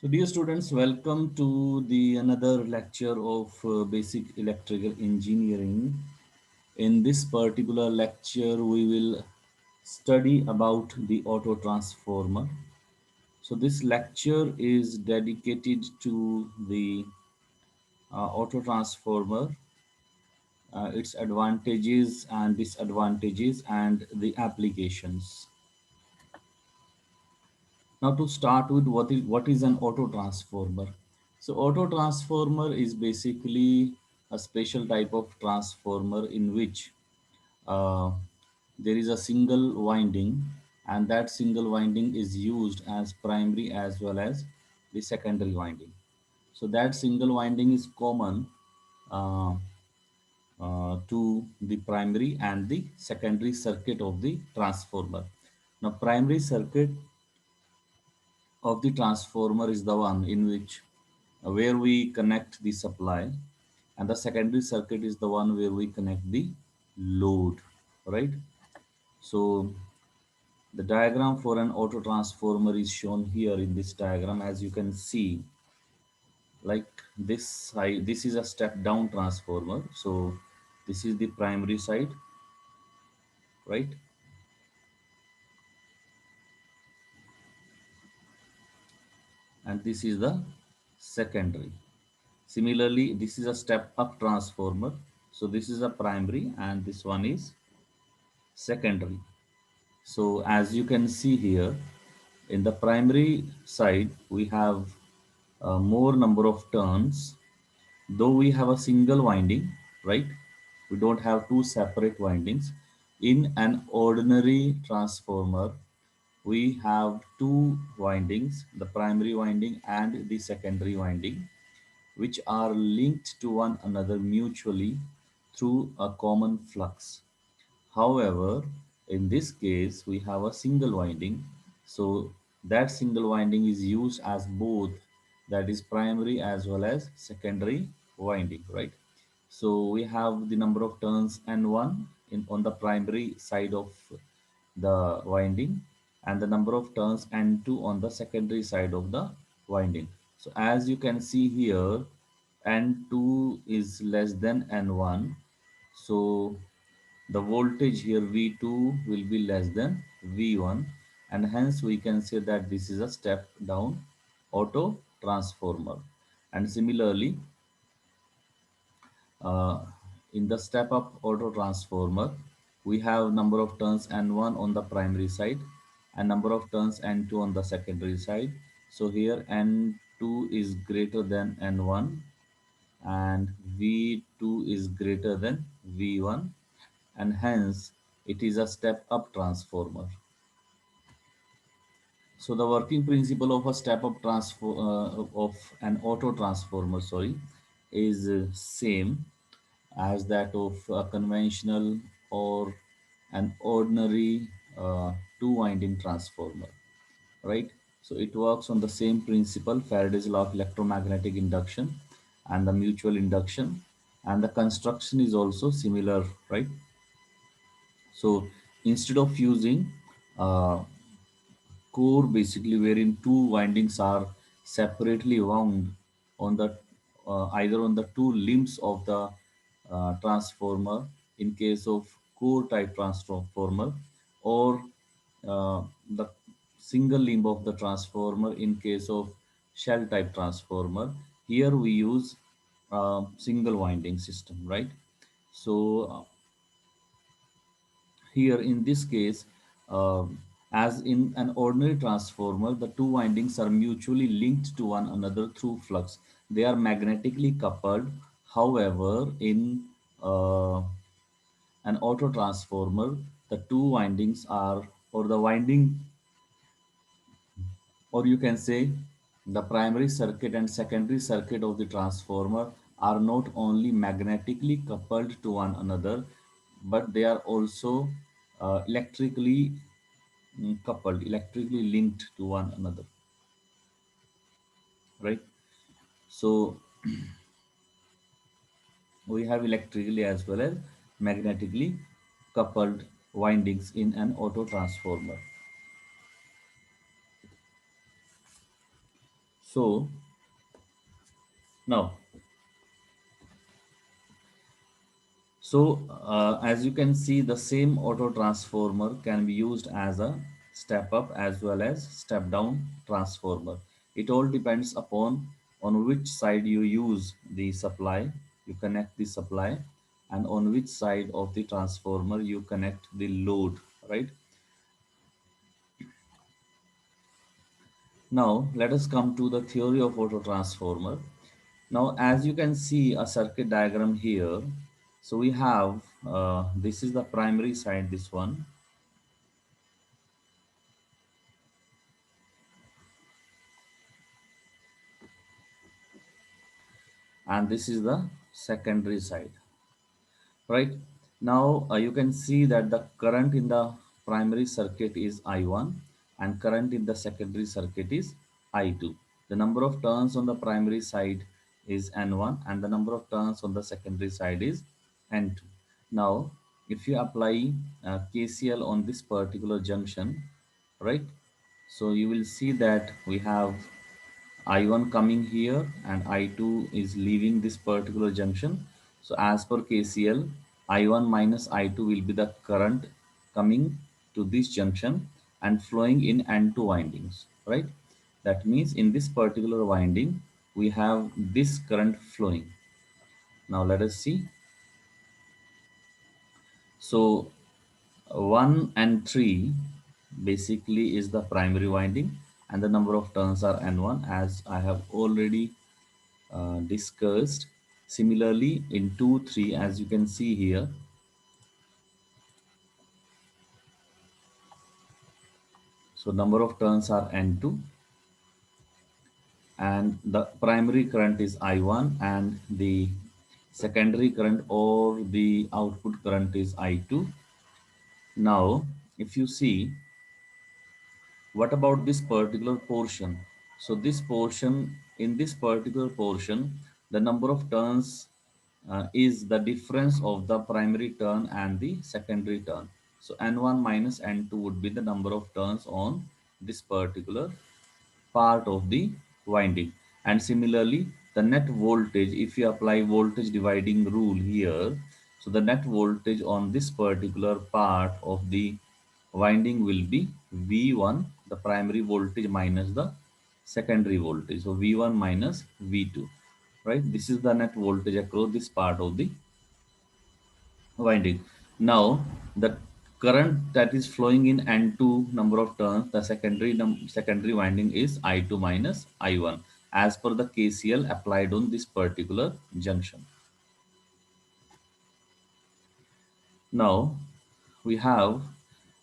So, dear students, welcome to the another lecture of basic electrical engineering. In this particular lecture, we will study about the auto transformer. So, this lecture is dedicated to the auto transformer, its advantages and disadvantages, and the applications. Now to start with, what is an auto transformer? So auto transformer is basically a special type of transformer in which uh, there is a single winding, and that single winding is used as primary as well as the secondary winding. So that single winding is common uh, to the primary and the secondary circuit of the transformer. Now primary circuit of the transformer is the one in which where we connect the supply, and the secondary circuit is the one where we connect the load, right? So the diagram for an auto transformer is shown here in this diagram. As you can see, like this side, this is a step down transformer. So this is the primary side, right? And this is the secondary. Similarly, this is a step up transformer. So this is a primary and this one is secondary. So as you can see here, in the primary side, we have more number of turns, though we have a single winding, right? We don't have two separate windings. In an ordinary transformer, we have two windings, the primary winding and the secondary winding, which are linked to one another mutually through a common flux. However, in this case, we have a single winding. So that single winding is used as both, that is primary as well as secondary winding, right? So we have the number of turns N1 on the primary side of the winding, and the number of turns N2 on the secondary side of the winding. So as you can see here, N2 is less than N1. So the voltage here V2 will be less than V1, and hence we can say that this is a step down auto transformer. And similarly, uh, in the step up auto transformer, we have number of turns N1 on the primary side and number of turns N2 on the secondary side. So here N2 is greater than N1 and V2 is greater than V1, and hence it is a step up transformer. So the working principle of a step up transfer of an auto transformer, sorry, is same as that of a conventional or an ordinary two winding transformer, right? So it works on the same principle, Faraday's law of electromagnetic induction and the mutual induction, and the construction is also similar, right? So instead of using uh, core basically wherein two windings are separately wound on the either on the two limbs of the transformer in case of core type transformer, or the single limb of the transformer in case of shell type transformer. Here we use single winding system, right? So here in this case, as in an ordinary transformer, the two windings are mutually linked to one another through flux. They are magnetically coupled. However, in an auto transformer, the two windings are, or the winding, or you can say the primary circuit and secondary circuit of the transformer are not only magnetically coupled to one another, but they are also electrically coupled, electrically linked to one another, right? So we have electrically as well as magnetically coupled windings in an auto transformer. So now, as you can see, the same auto transformer can be used as a step up as well as step down transformer. It all depends upon on which side you use the supply, you connect the supply, and on which side of the transformer you connect the load, right? Now let us come to the theory of auto transformer. Now as you can see a circuit diagram here, so we have this is the primary side, this one, and this is the secondary side, right? Now you can see that the current in the primary circuit is I1 and current in the secondary circuit is I2. The number of turns on the primary side is N1 and the number of turns on the secondary side is N2. Now if you apply KCL on this particular junction, right, so you will see that we have I1 coming here and I2 is leaving this particular junction. So as per KCL, I1 minus I2 will be the current coming to this junction and flowing in N2 windings, right? That means in this particular winding, we have this current flowing. Now let us see. So 1 and 3 basically is the primary winding and the number of turns are N1 as I have already discussed. Similarly, in 2, 3, as you can see here, so number of turns are N2 and the primary current is I1 and the secondary current or the output current is I2. Now, if you see, what about this particular portion? So this portion, in this particular portion, the number of turns is the difference of the primary turn and the secondary turn. So N1 minus N2 would be the number of turns on this particular part of the winding. And similarly, the net voltage, if you apply voltage dividing rule here, so the net voltage on this particular part of the winding will be V1, the primary voltage minus the secondary voltage. So V1 minus V2, right? This is the net voltage across this part of the winding. Now, the current that is flowing in N2 number of turns, the secondary winding is I2 minus I1 as per the KCL applied on this particular junction. Now, we have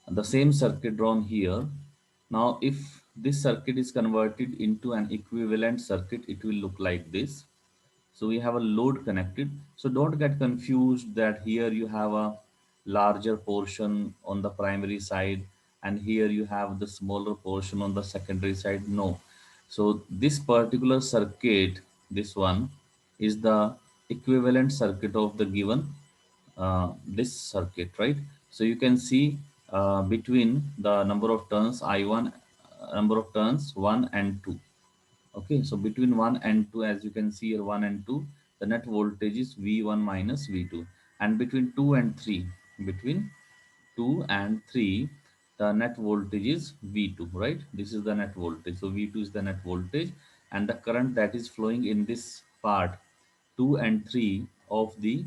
the same circuit drawn here. Now, if this circuit is converted into an equivalent circuit, it will look like this. So we have a load connected. So don't get confused that here you have a larger portion on the primary side and here you have the smaller portion on the secondary side. No. So this particular circuit, this one, is the equivalent circuit of the given this circuit, right? So you can see between the number of turns I1, number of turns 1 and 2. Okay, so between 1 and 2, as you can see here, 1 and 2, the net voltage is V1 minus V2. And between 2 and 3, between 2 and 3, the net voltage is V2, right? This is the net voltage. So V2 is the net voltage and the current that is flowing in this part 2 and 3 of the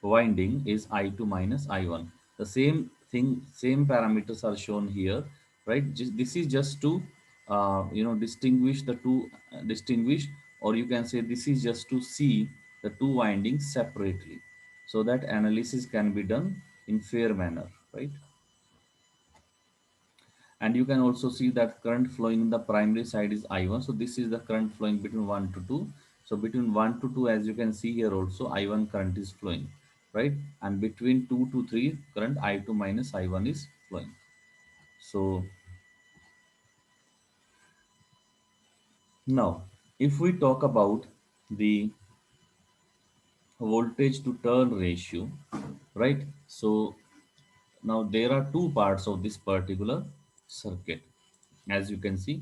winding is I2 minus I1. The same thing, same parameters are shown here, right? This is just to distinguish the two, distinguish, or you can say this is just to see the two windings separately so that analysis can be done in fair manner, right? And you can also see that current flowing in the primary side is I1. So this is the current flowing between 1 to 2. So between 1 to 2, as you can see here also, I1 current is flowing, right? And between 2 to 3, current I2 minus I1 is flowing. So now, if we talk about the voltage to turn ratio, right? So now there are two parts of this particular circuit, as you can see.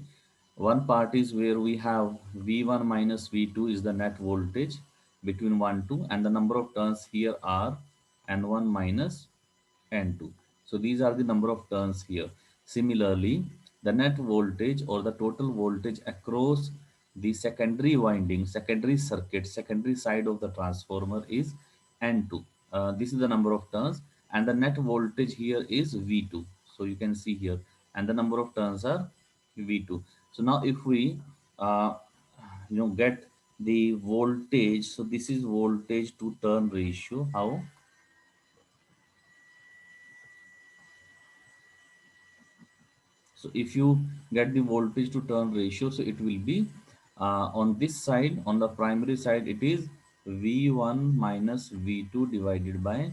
One part is where we have V1 minus V2 is the net voltage between 1, 2, and the number of turns here are N1 minus N2. So these are the number of turns here. Similarly, the net voltage or the total voltage across the secondary winding, secondary circuit, secondary side of the transformer is N2. This is the number of turns, and the net voltage here is V2. So you can see here, and the number of turns are V2. So now if we uh, get the voltage, so this is voltage to turn ratio. How? So if you get the voltage to turn ratio, so it will be on this side, on the primary side, it is V1 minus V2 divided by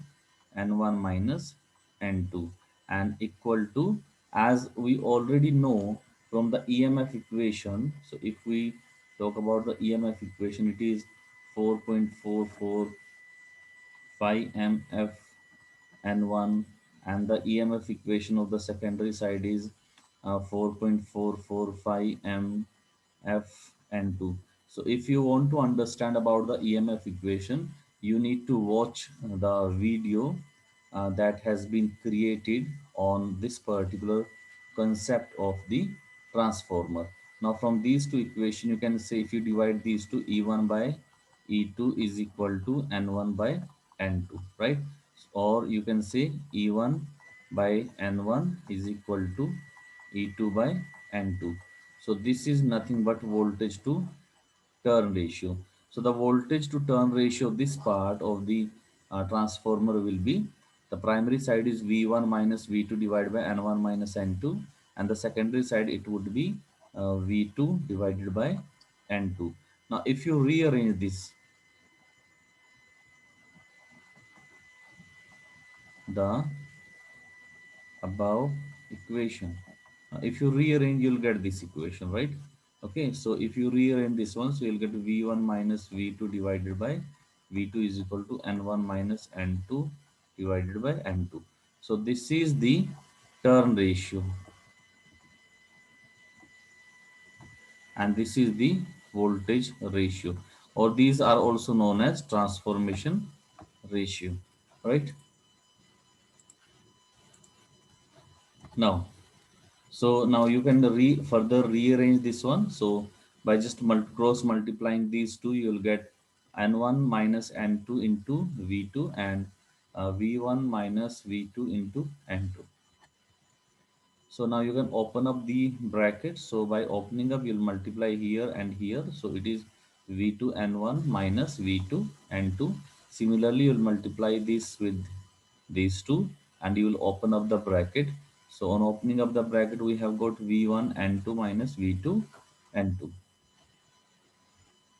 N1 minus N2, and equal to, as we already know from the EMF equation. So if we talk about the EMF equation, it is 4.44 phi mf N1, and the EMF equation of the secondary side is 4.445 mf N2. So if you want to understand about the EMF equation, you need to watch the video that has been created on this particular concept of the transformer. Now from these two equations, you can say if you divide these two, E1 by E2 is equal to N1 by N2, right? Or you can say E1 by N1 is equal to E2 by N2. So this is nothing but voltage to turn ratio. So the voltage to turn ratio of this part of the transformer will be, the primary side is V1 minus V2 divided by N1 minus N2, and the secondary side it would be V2 divided by N2. Now if you rearrange this, the above equation, if you rearrange, you'll get this equation, right? Okay, so if you rearrange this one, so you'll get V1 minus V2 divided by V2 is equal to N1 minus N2 divided by N2. So this is the turn ratio, and this is the voltage ratio, or these are also known as transformation ratio, right? Now, so now you can further rearrange this one. So by just cross multiplying these two, you will get N1 minus N2 into V2, and V1 minus V2 into N2. So now you can open up the bracket. So by opening up, you'll multiply here and here. So it is V2 N1 minus V2 N2. Similarly, you'll multiply this with these two, and you will open up the bracket. So on opening up the bracket, we have got V1 N2 minus V2 N2.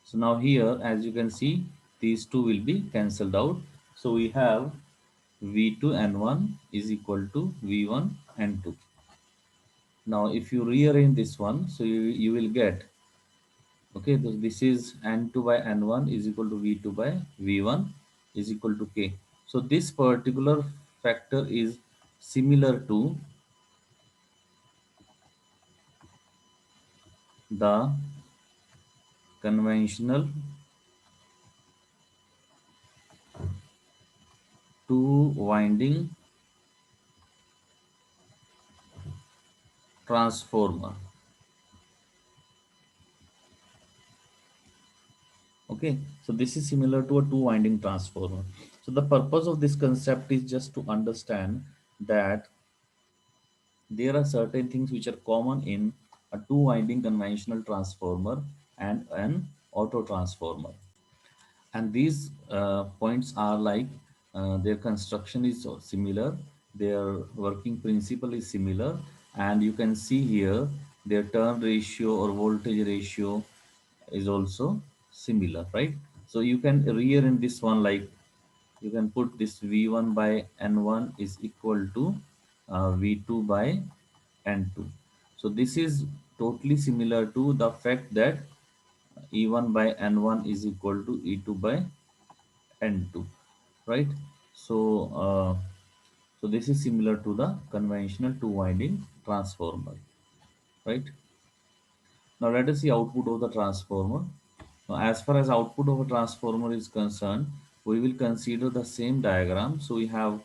So now here, as you can see, these two will be cancelled out. So we have V2 N1 is equal to V1 N2. Now if you rearrange this one, so you will get, okay, so this is N2 by N1 is equal to V2 by V1 is equal to K. So this particular factor is similar to the conventional two winding transformer. Okay, so this is similar to a two winding transformer. So the purpose of this concept is just to understand that there are certain things which are common in a two winding conventional transformer and an auto transformer. And these points are like their construction is so similar, their working principle is similar, and you can see here their turn ratio or voltage ratio is also similar, right? So you can rearrange this one, like you can put this V1 by N1 is equal to V2 by N2. So this is totally similar to the fact that E1 by N1 is equal to E2 by N2, right? So so this is similar to the conventional two winding transformer, right? Now let us see output of the transformer. Now, as far as output of a transformer is concerned, we will consider the same diagram. So we have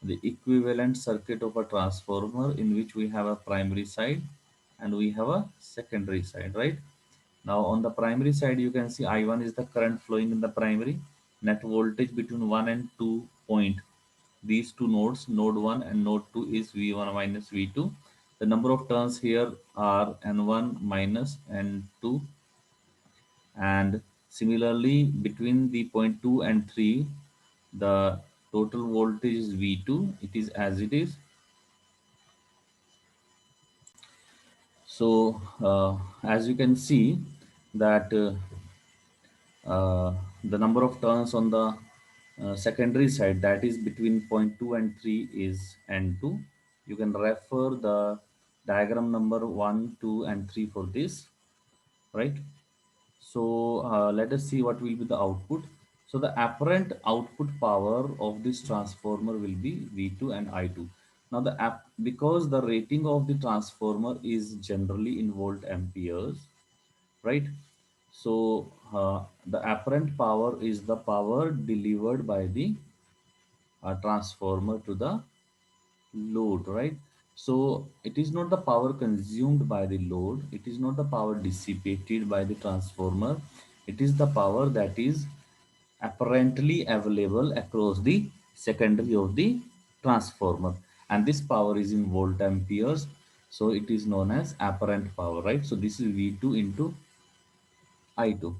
the equivalent circuit of a transformer in which we have a primary side and we have a secondary side, right? Now on the primary side, you can see I1 is the current flowing in the primary. Net voltage between 1 and 2 point. These two nodes, node 1 and node 2 is V1 minus V2. The number of turns here are N1 minus N2, and similarly between the point 2 and 3 the total voltage is V2, it is as it is. So as you can see that uh, the number of turns on the secondary side, that is between point 2 and 3 is N2. You can refer the diagram number 1, 2 and 3 for this, right? So let us see what will be the output. So the apparent output power of this transformer will be V2 and I2. Now because the rating of the transformer is generally in volt amperes, right? So the apparent power is the power delivered by the transformer to the load, right? So it is not the power consumed by the load, it is not the power dissipated by the transformer, it is the power that is apparently available across the secondary of the transformer, and this power is in volt amperes, so it is known as apparent power, right? So this is V2 into I2.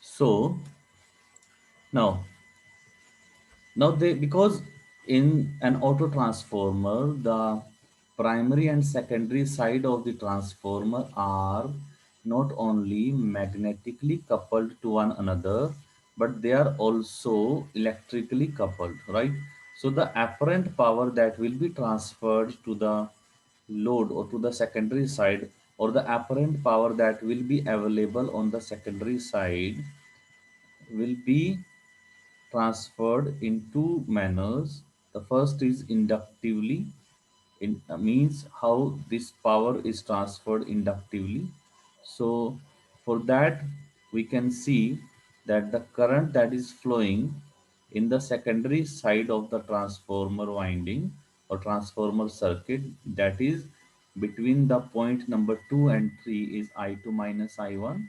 So now they, because in an auto transformer, the primary and secondary side of the transformer are not only magnetically coupled to one another, but they are also electrically coupled, right? So the apparent power that will be transferred to the load or to the secondary side, or the apparent power that will be available on the secondary side, will be transferred in two manners. The first is inductively, in means how this power is transferred inductively. So for that we can see that the current that is flowing in the secondary side of the transformer winding or transformer circuit, that is between the point number 2 and 3 is I2 minus I1.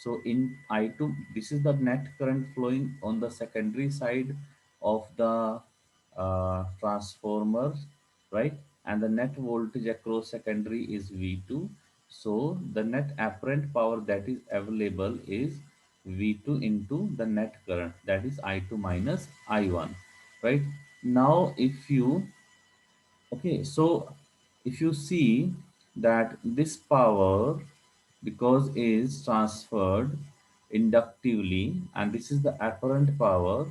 So in I2, this is the net current flowing on the secondary side of the transformer, right? And the net voltage across secondary is V2. So the net apparent power that is available is V2 into the net current, that is I2 minus I1, right? Now if you, okay, so if you see that this power, because is transferred inductively and this is the apparent power,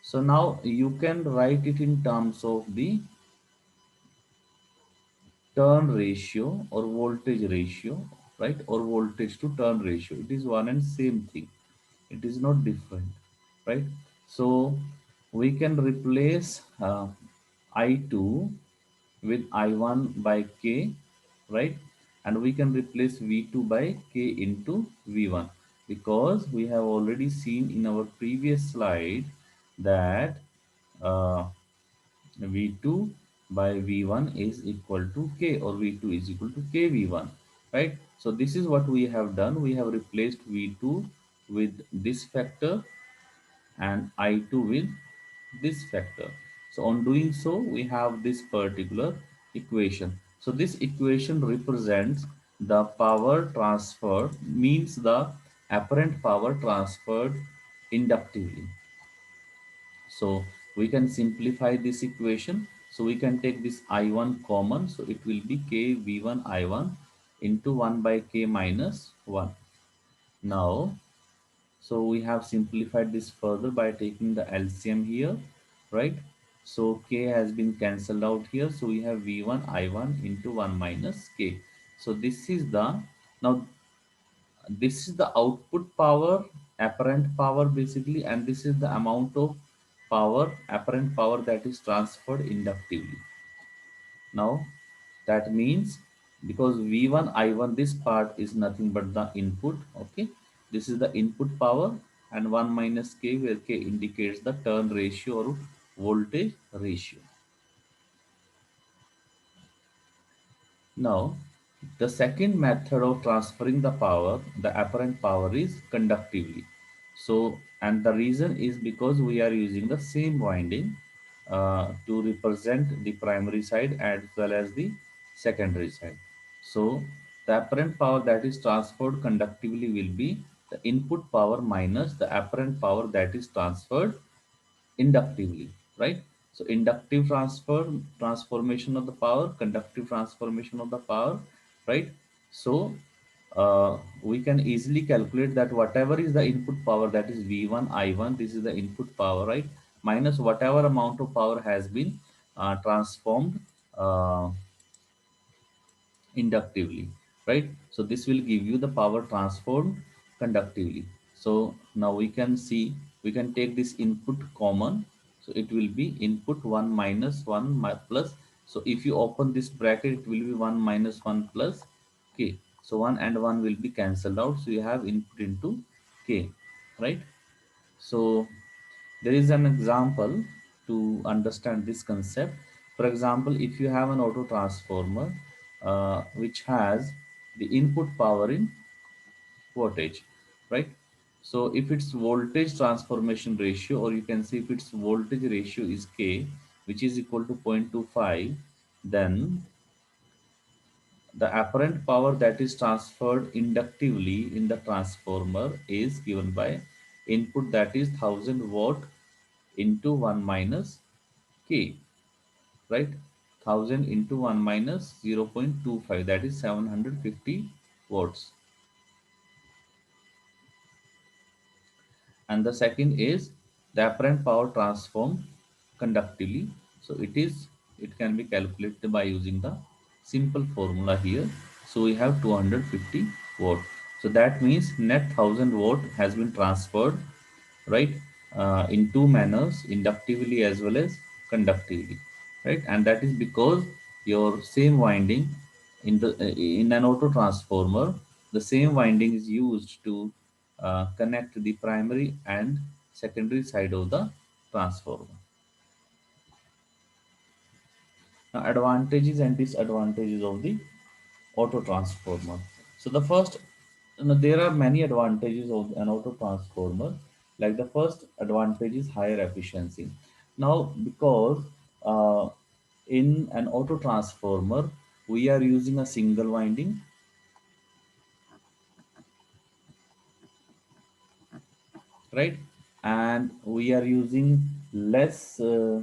so now you can write it in terms of the turn ratio or voltage ratio, right? Or voltage to turn ratio, it is one and same thing, it is not different, right? So we can replace I2 with I1 by K, right? And we can replace V2 by K into V1, because we have already seen in our previous slide that uh, V2 by V1 is equal to K, or V2 is equal to KV1, right? So this is what we have done. We have replaced V2 with this factor and I2 with this factor. So on doing so, we have this particular equation. So this equation represents the power transfer, means the apparent power transferred inductively. So we can simplify this equation. So we can take this I1 common. So it will be K V1 I1 into 1 by K minus 1. Now, so we have simplified this further by taking the LCM here, right? So K has been cancelled out here. So we have V1 I1 into 1 minus K. So this is the, now this is the output power, apparent power basically, and this is the amount of power, apparent power, that is transferred inductively. Now that means because V1 I1, this part is nothing but the input. Okay, this is the input power, and 1 minus K, where K indicates the turn ratio or voltage ratio. Now, the second method of transferring the power, the apparent power, is conductively. So, and the reason is because we are using the same winding to represent the primary side as well as the secondary side. So, the apparent power that is transferred conductively will be the input power minus the apparent power that is transferred inductively, right? So inductive transformation of the power, conductive transformation of the power, right? So we can easily calculate that whatever is the input power, that is V1 I1, this is the input power, right, minus whatever amount of power has been transformed uh, inductively, right? So this will give you the power transformed conductively. So now we can see, we can take this input common. So it will be input 1 minus 1 plus. So if you open this bracket, it will be 1 minus 1 plus k. So 1 and 1 will be cancelled out. So you have input into k, right? So there is an example to understand this concept. For example, if you have an auto transformer which has the input power in voltage, right? So if its voltage transformation ratio, or you can say if its voltage ratio is K, which is equal to 0.25, then the apparent power that is transferred inductively in the transformer is given by input, that is 1000 watt into 1 minus K, right? 1000 into 1 minus 0.25, that is 750 watts. And the second is the apparent power transformed conductively. So it can be calculated by using the simple formula here. So we have 250 watt. So that means net 1000 watt has been transferred, right, in two manners, inductively as well as conductively, right? And that is because your same winding in an auto transformer, the same winding is used to connect the primary and secondary side of the transformer. Now, advantages and disadvantages of the auto transformer. So the first, there are many advantages of an auto transformer. Like the first advantage is higher efficiency. Now, because uh, in an auto transformer we are using a single winding, right, and we are using less uh,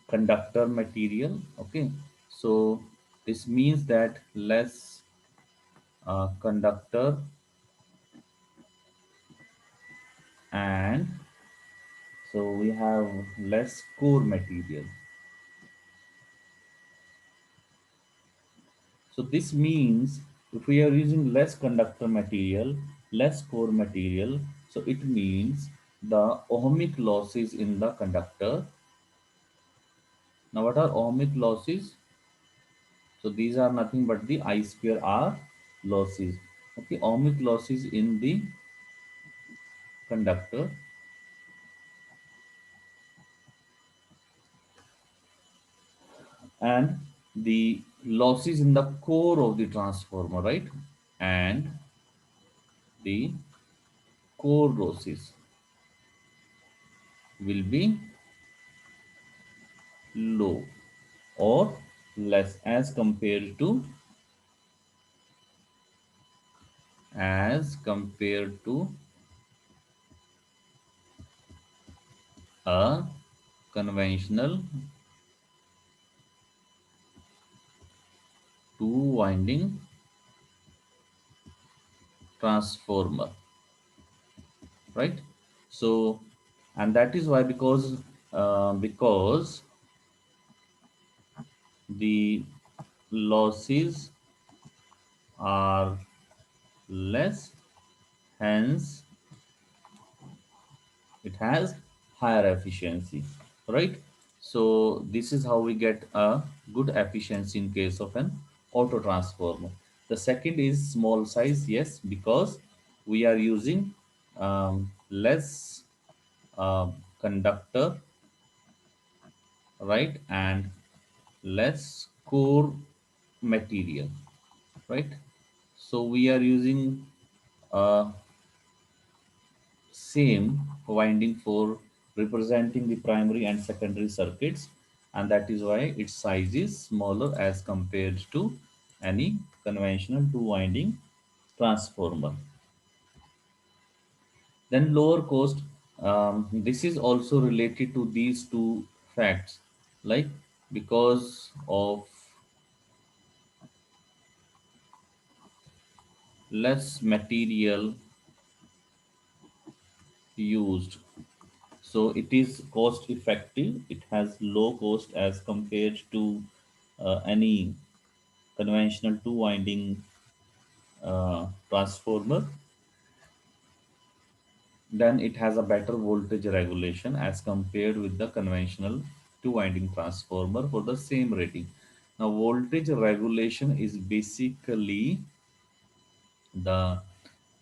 conductor material. Okay, so this means that less conductor, and so we have less core material. So this means if we are using less conductor material, less core material, so it means the ohmic losses in the conductor. Now what are ohmic losses? So these are nothing but the I square R losses. Okay, ohmic losses in the conductor, and the losses in the core of the transformer, right? And the core losses will be low or less as compared to a conventional two winding transformer, right? So, and that is why, because the losses are less, hence it has higher efficiency, right? So this is how we get a good efficiency in case of an auto transformer. The second is small size, yes, because we are using less conductor, right, and less core material, right. So we are using uh, same winding for representing the primary and secondary circuits, and that is why its size is smaller as compared to any conventional two winding transformer. Then lower cost, this is also related to these two facts, like because of less material used, so it is cost effective, it has low cost as compared to any conventional two winding transformer. Then it has a better voltage regulation as compared with the conventional two winding transformer for the same rating. Now voltage regulation is basically the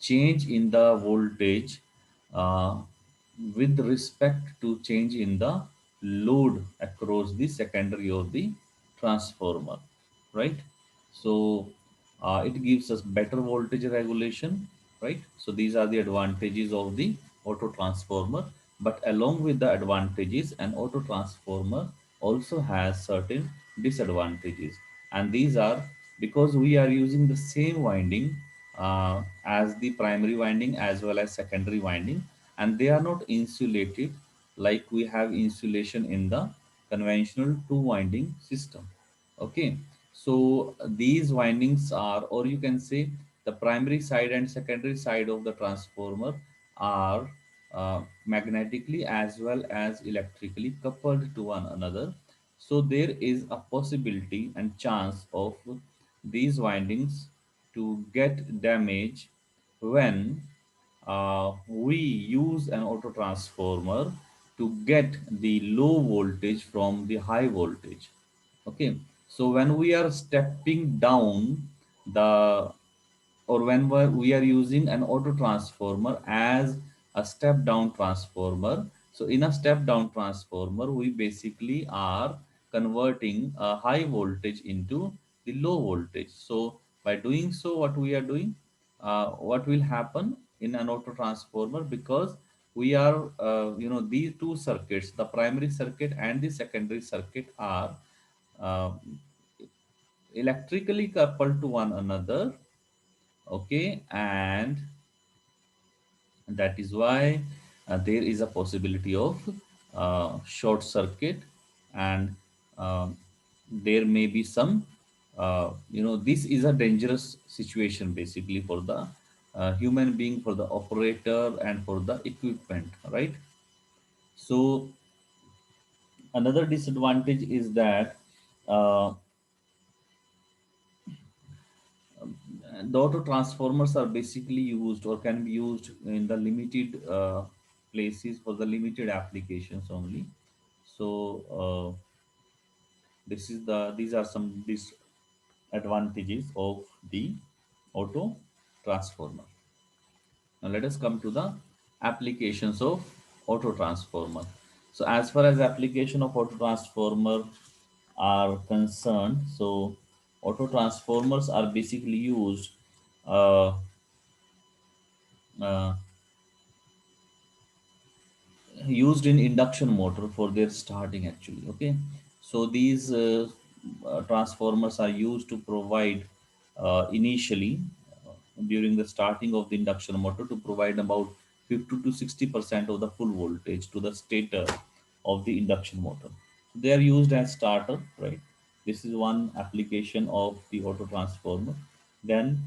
change in the voltage uh, with respect to change in the load across the secondary or the transformer, right. So it gives us better voltage regulation, right. So these are the advantages of the auto transformer, but along with the advantages, an auto transformer also has certain disadvantages, and these are because we are using the same winding as the primary winding as well as secondary winding, and they are not insulated like we have insulation in the conventional two winding system. Okay, so these windings are, or you can say, the primary side and secondary side of the transformer are magnetically as well as electrically coupled to one another. So there is a possibility and chance of these windings to get damage when we use an auto transformer to get the low voltage from the high voltage. Okay, so when we are stepping down the, or when we are using an auto transformer as a step down transformer, so in a step down transformer we basically are converting a high voltage into the low voltage. So by doing so, what we are doing, what will happen in an auto transformer, because we are these two circuits, the primary circuit and the secondary circuit, are uh, electrically coupled to one another. Okay, and that is why there is a possibility of short circuit, and um there may be some this is a dangerous situation basically for the human being, for the operator, and for the equipment, right. So another disadvantage is that uh, the auto transformers are basically used or can be used in the limited places for the limited applications only. So these are some disadvantages of the auto transformer. Now let us come to the applications of auto transformer. So as far as application of auto transformer are concerned, so auto transformers are basically used uh, uh, used in induction motor for their starting actually. Okay, so these transformers are used to provide initially during the starting of the induction motor to provide about 50 to 60% of the full voltage to the stator of the induction motor. So they are used as starter, right. This is one application of the auto transformer. Then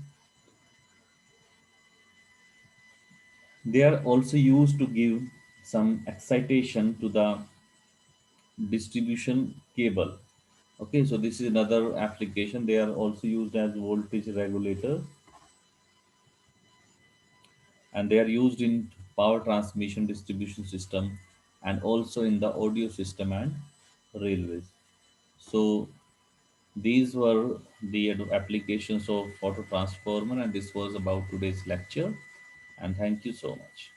they are also used to give some excitation to the distribution cable. Okay, so this is another application. They are also used as voltage regulators, and they are used in power transmission distribution system, and also in the audio system and railways. So these were the applications of auto transformer, and this was about today's lecture. And thank you so much.